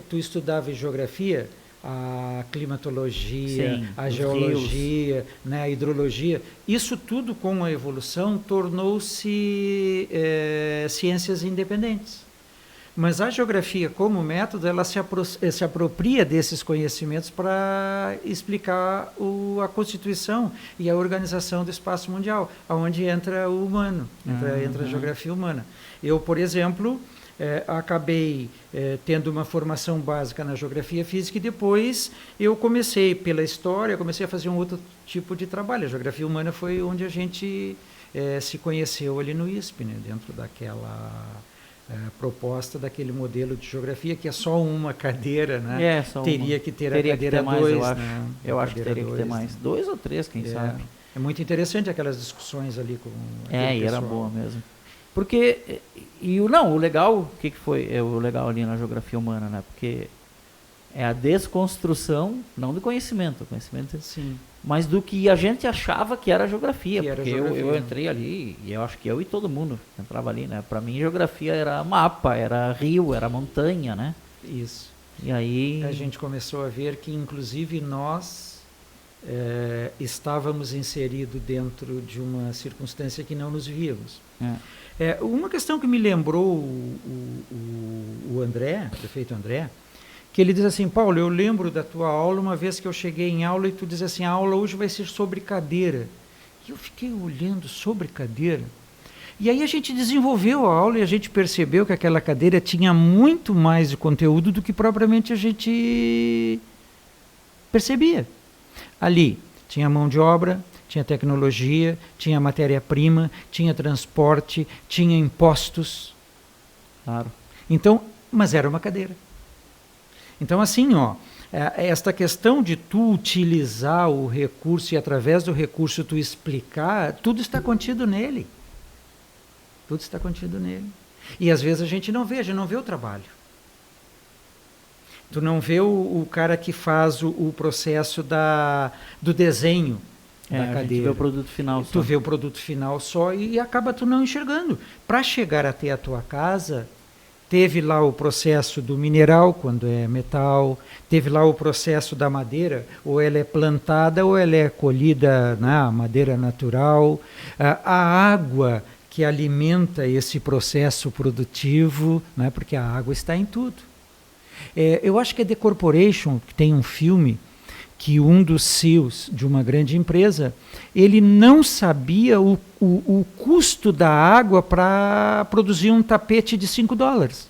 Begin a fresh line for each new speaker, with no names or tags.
Tu estudava em geografia, a climatologia,
Sim,
a
os
geologia, né, a hidrologia, isso tudo com a evolução tornou-se ciências independentes. Mas a geografia, como método, ela se apropria desses conhecimentos para explicar a constituição e a organização do espaço mundial, onde entra o humano, entra a geografia humana. Eu, por exemplo, acabei tendo uma formação básica na geografia física e depois eu comecei, pela história, comecei a fazer um outro tipo de trabalho. A geografia humana foi onde a gente se conheceu ali no ISP, né, dentro daquela proposta daquele modelo de geografia que é só uma cadeira, né? Teria que ter a cadeira 2, né?
Eu acho que teria que ter mais. 2 ou 3, quem sabe.
É muito interessante aquelas discussões ali com
e era boa mesmo. Porque, o legal, o que foi o legal ali na geografia humana, né? Porque é a desconstrução, não do conhecimento,
sim,
mas do que a gente achava que era geografia. Porque
geografia,
eu entrei ali, e eu acho que eu e todo mundo entrava ali, né? Para mim, geografia era mapa, era rio, era montanha, né?
Isso.
E aí
a gente começou a ver que, inclusive, nós estávamos inseridos dentro de uma circunstância que não nos víamos. Uma questão que me lembrou o André, o prefeito André, que ele diz assim: Paulo, eu lembro da tua aula uma vez que eu cheguei em aula e tu diz assim, a aula hoje vai ser sobre cadeira. E eu fiquei olhando sobre cadeira. E aí a gente desenvolveu a aula e a gente percebeu que aquela cadeira tinha muito mais de conteúdo do que propriamente a gente percebia. Ali tinha mão de obra, tinha tecnologia, tinha matéria-prima, tinha transporte, tinha impostos.
Claro.
Então, mas era uma cadeira. Então, assim, esta questão de tu utilizar o recurso e através do recurso tu explicar, tudo está contido nele. Tudo está contido nele. E às vezes a gente não vê o trabalho. Tu não vê o cara que faz o processo do desenho da cadeira.
A gente vê o produto final só.
Tu vê o produto final só e acaba tu não enxergando. Para chegar até a tua casa, teve lá o processo do mineral, quando é metal, teve lá o processo da madeira, ou ela é plantada ou ela é colhida na madeira natural. A água que alimenta esse processo produtivo, né, porque a água está em tudo. Eu acho que é The Corporation, que tem um filme, que um dos CEOs de uma grande empresa, ele não sabia o custo da água para produzir um tapete de $5.